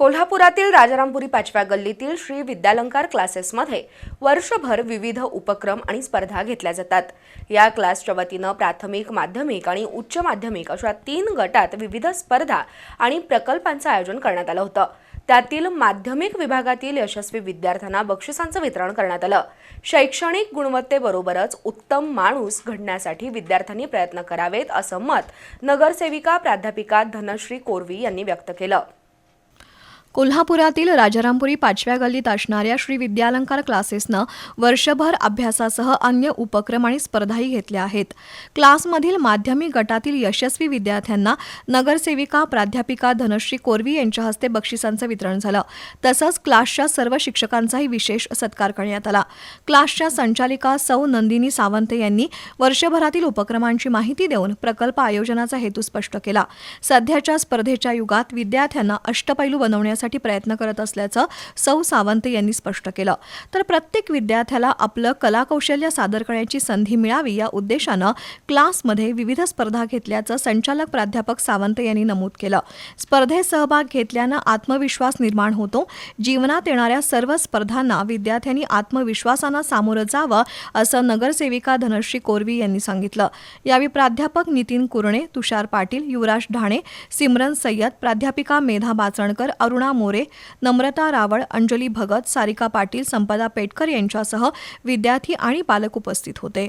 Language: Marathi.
कोल्हापुरातील राजारामपुरी 5व्या गल्लीतील श्री विद्यालंकार क्लासेसमध्ये वर्षभर विविध उपक्रम आणि स्पर्धा घेतल्या जातात। या क्लासच्या वतीनं प्राथमिक, माध्यमिक आणि उच्च माध्यमिक अशा 3 गटात विविध स्पर्धा आणि प्रकल्पांचं आयोजन करण्यात आलं होतं। त्यातील माध्यमिक विभागातील यशस्वी विद्यार्थ्यांना बक्षिसांचं वितरण करण्यात आलं। शैक्षणिक गुणवत्तेबरोबरच उत्तम माणूस घडण्यासाठी विद्यार्थ्यांनी प्रयत्न करावेत असं मत नगरसेविका प्राध्यापिका धनश्री कोरवी यांनी व्यक्त केलं। कोल्हापुरातील राजारामपुरी 5व्या गल्लीत असणाऱ्या श्री विद्यालंकार क्लासेसनं वर्षभर अभ्यासासह अन्य उपक्रम आणि स्पर्धाही घेतल्या आहेत। क्लासमधील माध्यमिक गटातील यशस्वी विद्यार्थ्यांना नगरसेविका प्राध्यापिका धनश्री कोरवी यांच्या हस्ते बक्षिसांचं वितरण झालं। तसंच क्लासच्या सर्व शिक्षकांचाही विशेष सत्कार करण्यात आला। क्लासच्या संचालिका सौ नंदिनी सावंत यांनी वर्षभरातील उपक्रमांची माहिती देऊन प्रकल्प आयोजनाचा हेतू स्पष्ट केला। सध्याच्या स्पर्धेच्या युगात विद्यार्थ्यांना अष्टपैलू बनवण्यासाठी प्रयत्न करत असल्याचं सौ सावंत यांनी स्पष्ट केलं। तर प्रत्येक विद्यार्थ्याला आपलं कलाकौशल्य सादर करण्याची संधी मिळावी या उद्देशानं क्लासमध्ये विविध स्पर्धा घेतल्याचं संचालक प्राध्यापक सावंत यांनी नमूद केलं। स्पर्धेत सहभाग घेतल्यानं आत्मविश्वास निर्माण होतो। जीवनात येणाऱ्या सर्व स्पर्धांना विद्यार्थ्यांनी आत्मविश्वासानं सामोरं जावं असं नगरसेविका धनश्री कोरवी यांनी सांगितलं। यावेळी प्राध्यापक नितीन कुरणे, तुषार पाटील, युवराज ढाणे, सिमरन सय्यद, प्राध्यापिका मेधा बाचणकर, अरुणा मोरे, नम्रता रावळ, अंजली भगत, सारिका पाटील, संपदा पेटकर यांच्यासह विद्यार्थी आणि पालक उपस्थित होते।